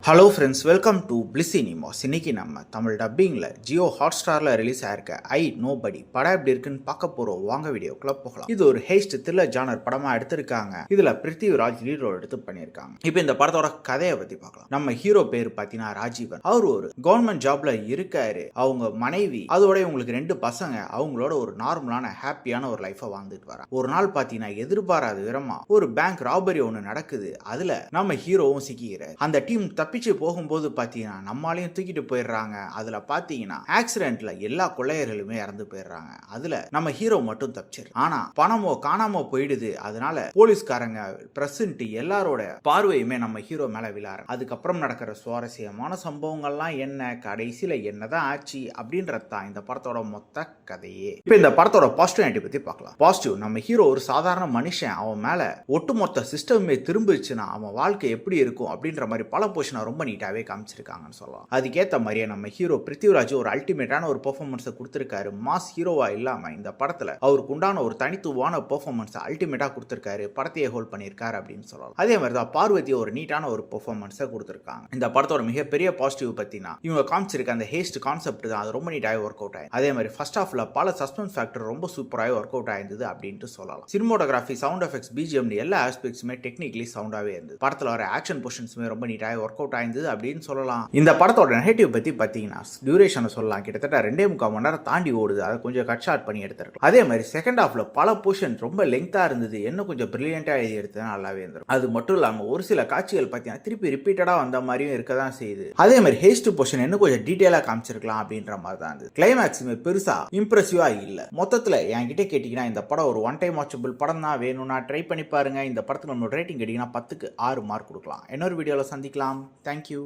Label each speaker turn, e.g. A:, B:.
A: Hello friends, welcome to bliss cinemas. இன்னைக்கு நம்ம Tamil டப்பிங்கில் Jio ஹாட்ஸ்டாரில் release ஆயிருக்க ஐ நோபடி படம் எப்படி இருக்குன்னு பார்க்க போகிறோம். வாங்க வீடியோக்குள்ள போகலாம். இது ஒரு ஹேஸ்ட் த்ரில்லர் ஜானர் படமாக எடுத்திருக்காங்க. இதில் பிருத்திவிராஜ் லீட் ரோல் எடுத்து பண்ணியிருக்காங்க. இப்போ இந்த படத்தோட கதையை பற்றி பார்க்கலாம். நம்ம ஹீரோ பேர் பார்த்தீங்கன்னா ராஜீவன். அவர் ஒரு கவர்மெண்ட் ஜாப்ல இருக்காரு. அவங்க மனைவி அதோட உங்களுக்கு 2 பசங்க அவங்களோட ஒரு நார்மலான ஹாப்பியான ஒரு லைஃபை வாழ்ந்துட்டு வராங்க. ஒரு நாள் பார்த்தீங்கன்னா எதிர்பாராத விதமா ஒரு பேங்க் ராபரி ஒன்று நடக்குது. அதுல நம்ம ஹீரோவும் சிக்கிறார். அந்த டீம் தப்பிச்சு போகும்போது பாத்தீங்கன்னா நம்மளையும் தூக்கிட்டு போயிடுறாங்க. அதுல பாத்தீங்கன்னா ஆக்சிடென்ட்ல எல்லா கொள்ளையர்களுமே இறந்து போயிடுறாங்க. அதுல நம்ம ஹீரோ மட்டும் தப்பிச்சிரு. ஆனா பணமோ காணாம போயிடுது. அதனால போலீஸ்காரங்க பிரசன்ட் எல்லாரோட பார்வையுமே நம்ம ஹீரோ மேல விழாரு. அதுக்கப்புறம் நடக்கிற சுவாரஸ்யமான சம்பவங்கள்லாம் என்ன, கடைசியில என்னதான் ஆச்சு அப்படின்றதான் இந்த படத்தோட மொத்த கதையே. இப்ப இந்த படத்தோட பாசிட்டிவிட்டி பத்தி பார்க்கலாம். பாசிட்டிவ், நம்ம ஹீரோ ஒரு சாதாரண மனுஷன். அவன் மேல ஒட்டுமொத்த சிஸ்டமே திரும்பிச்சுன்னா அவன் வாழ்க்கை எப்படி இருக்கும் அப்படின்ற மாதிரி பல போர்ஷன் ரொம்ப நீட்டாவே காமிச்சிருக்காங்கன்னு சொல்லலாம். அதுக்கேற்ற மாதிரியே நம்ம ஹீரோ பிருத்திவிராஜ் ஒரு அல்டிமேட்டான ஒரு பெர்ஃபார்மன்ஸை கொடுத்திருக்காரு. மாஸ் ஹீரோவா இல்லாம இந்த படத்துல அவருக்கு உண்டான ஒரு தனித்துவமான பெர்ஃபார்மன்ஸை அல்டிமேட்டா கொடுத்திருக்காரு. படத்தையே ஹோல்ட் பண்ணியிருக்காரு அப்படின்னு சொல்லலாம். அதே மாதிரி தான் பார்வதி ஒரு நீட்டான ஒரு பெர்ஃபார்மன்ஸை கொடுத்திருக்காங்க. இந்த படத்தோட மிகப்பெரிய பாசிட்டிவ் பத்தினா இவங்க காமிச்சிருக்க அந்த ஹேஸ்ட் கான்செப்ட் தான். அது ரொம்ப நீட்டாவே ஒர்க் அவுட் ஆயிடுச்சு. அதே மாதிரி ஃபர்ஸ்ட் ஹாஃப்ல பல சஸ்பென்ஸ் ஃபேக்டர் ரொம்ப சூப்பராகவே ஒர்க் அவுட் ஆயிருந்தது அப்படின்ட்டு சொல்லலாம். சினிமோட்டோகிராஃபி, சவுண்ட் எஃபெக்ட்ஸ், பிஜிஎம் எல்லா ஆஸ்பெக்ட்ஸுமே டெக்னிக்கலி சவுண்டாவே இருந்தது. படத்துல வர ஆக்ஷன் போர்ஷன்ஸுமே ரொம்ப நீட்டாவே ஒர்க் அவுட் ஆயிருந்தது அப்படின்னு சொல்லலாம். இந்த படத்தோட நெகட்டிவ் பத்தி பாத்தீங்கன்னா டியூரேஷன் சொல்லலாம். கிட்டத்தட்ட 2.25 மணி நேரம் தாண்டி ஓடுது. அதை கொஞ்சம் கட் ஷார்ட் பண்ணி எடுத்துருக்கலாம். அதே மாதிரி செகண்ட் ஹாஃப்ல பல போர்ஷன் ரொம்ப லெங்தா இருந்தது. என்ன கொஞ்சம் பிரில்லியண்டா எழுதி எடுத்தா நல்லாவே இருந்தது. அது மட்டும் இல்லாம ஒரு சில காட்சிகள் பாத்தீங்கன்னா திருப்பி ரிப்பீட்டடா வந்த மாதிரியும் இருக்கதான் செய்யுது. அதே மாதிரி ஹேஸ்ட் போர்ஷன் இன்னும் கொஞ்சம் டீடைலா காமிச்சிருக்கலாம் அப்படின்ற மாதிரி தான் இருந்தது. கிளைமேக்ஸுமே பெருசா இம்ப்ரெசிவா இல்ல. மொத்தத்துல என்கிட்ட கேட்டீங்கன்னா இந்த படம் ஒரு ஒன் டைம் வாட்சபிள் படம் தான். வேணும்னா ட்ரை பண்ணி பாருங்க. இந்த படத்துக்கு நம்ம ரேட்டிங் கேட்டீங்கன்னா 10க்கு 6 மார்க் கொடுக்கலாம். இன்னொரு வீடியோல சந்திக்கலாம். தேங்க்யூ.